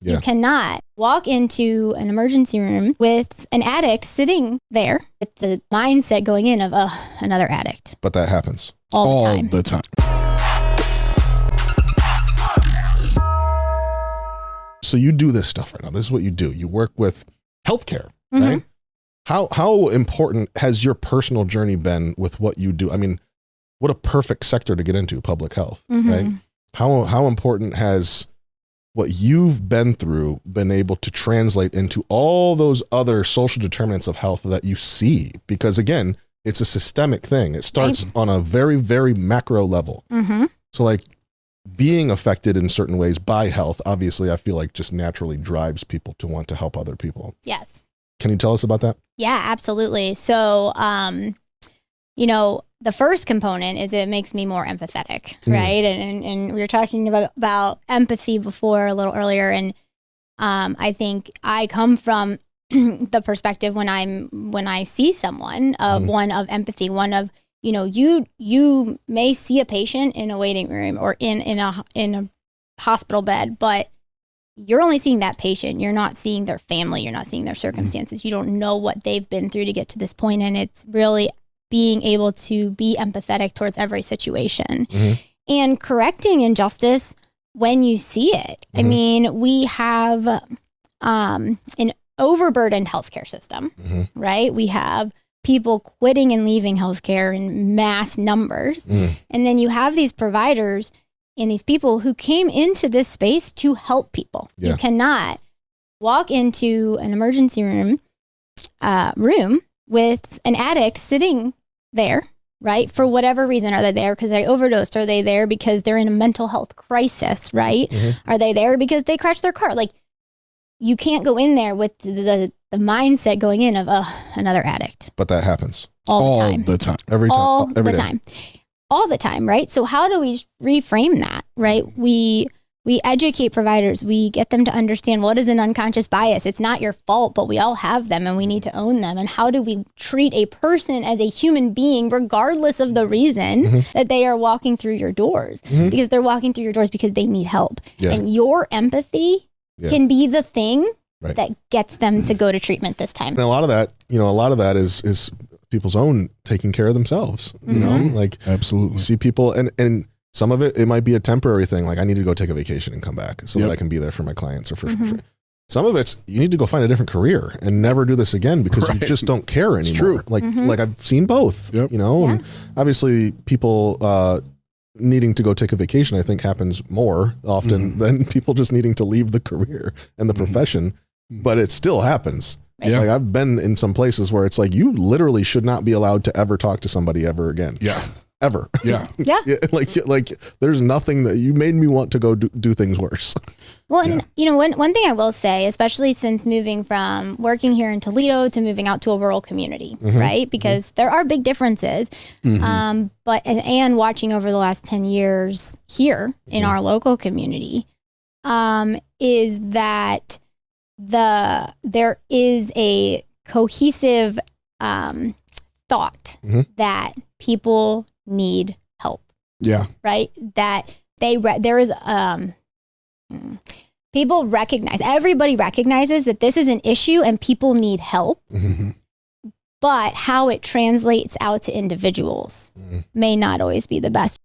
Yeah. You cannot walk into an emergency room with an addict sitting there with the mindset going in of, another addict. But that happens. All the time. So you do this stuff right now. This is what you do. You work with healthcare, Mm-hmm. right? How important has your personal journey been with what you do? I mean, what a perfect sector to get into, public health, Mm-hmm. right? How important has what you've been through been able to translate into all those other social determinants of health that you see? Because again, it's a systemic thing. It starts on a very, very macro level. Mm-hmm. So like being affected in certain ways by health, obviously I feel like just naturally drives people to want to help other people. Yes. Can you tell us about that? Yeah, absolutely. So, the first component is it makes me more empathetic, right? And we were talking about empathy before a little earlier. And I think I come from the perspective when I see someone of one of empathy, one of, you may see a patient in a waiting room or in a hospital bed, but you're only seeing that patient. You're not seeing their family. You're not seeing their circumstances. You don't know what they've been through to get to this point. And it's really being able to be empathetic towards every situation and correcting injustice when you see it. I mean, we have an overburdened healthcare system, right? We have people quitting and leaving healthcare in mass numbers. And then you have these providers and these people who came into this space to help people. Yeah. You cannot walk into an emergency room with an addict sitting there, right? For whatever reason. Are they there because they overdosed? Are they there because they're in a mental health crisis, right? Are they there because they crashed their car? Like, you can't go in there with the mindset going in of, another addict. But that happens. All the time. Every time. Every day. Time. All the time, right? So how do we reframe that, right? We educate providers. We get them to understand what is an unconscious bias. It's not your fault, but we all have them and we need to own them. And how do we treat a person as a human being, regardless of the reason that they are walking through your doors? Because they're walking through your doors because they need help. Yeah. And your empathy can be the thing that gets them to go to treatment this time. And a lot of that is people's own taking care of themselves, like absolutely see people and some of it might be a temporary thing. Like I need to go take a vacation and come back so that I can be there for my clients or for some of it's you need to go find a different career and never do this again because you just don't care anymore. It's true. Like I've seen both, and obviously people, needing to go take a vacation, I think happens more often than people just needing to leave the career and the profession, but it still happens. Yeah. Like I've been in some places where it's like, you literally should not be allowed to ever talk to somebody ever again. Yeah. Ever. Yeah. Like there's nothing that you made me want to go do things worse. Well, and one thing I will say, especially since moving from working here in Toledo to moving out to a rural community, right? Because there are big differences. But watching over the last 10 years here in our local community, is that there is a cohesive thought that people need help. Yeah. Right? That there is people recognize, everybody recognizes that this is an issue and people need help. But how it translates out to individuals may not always be the best.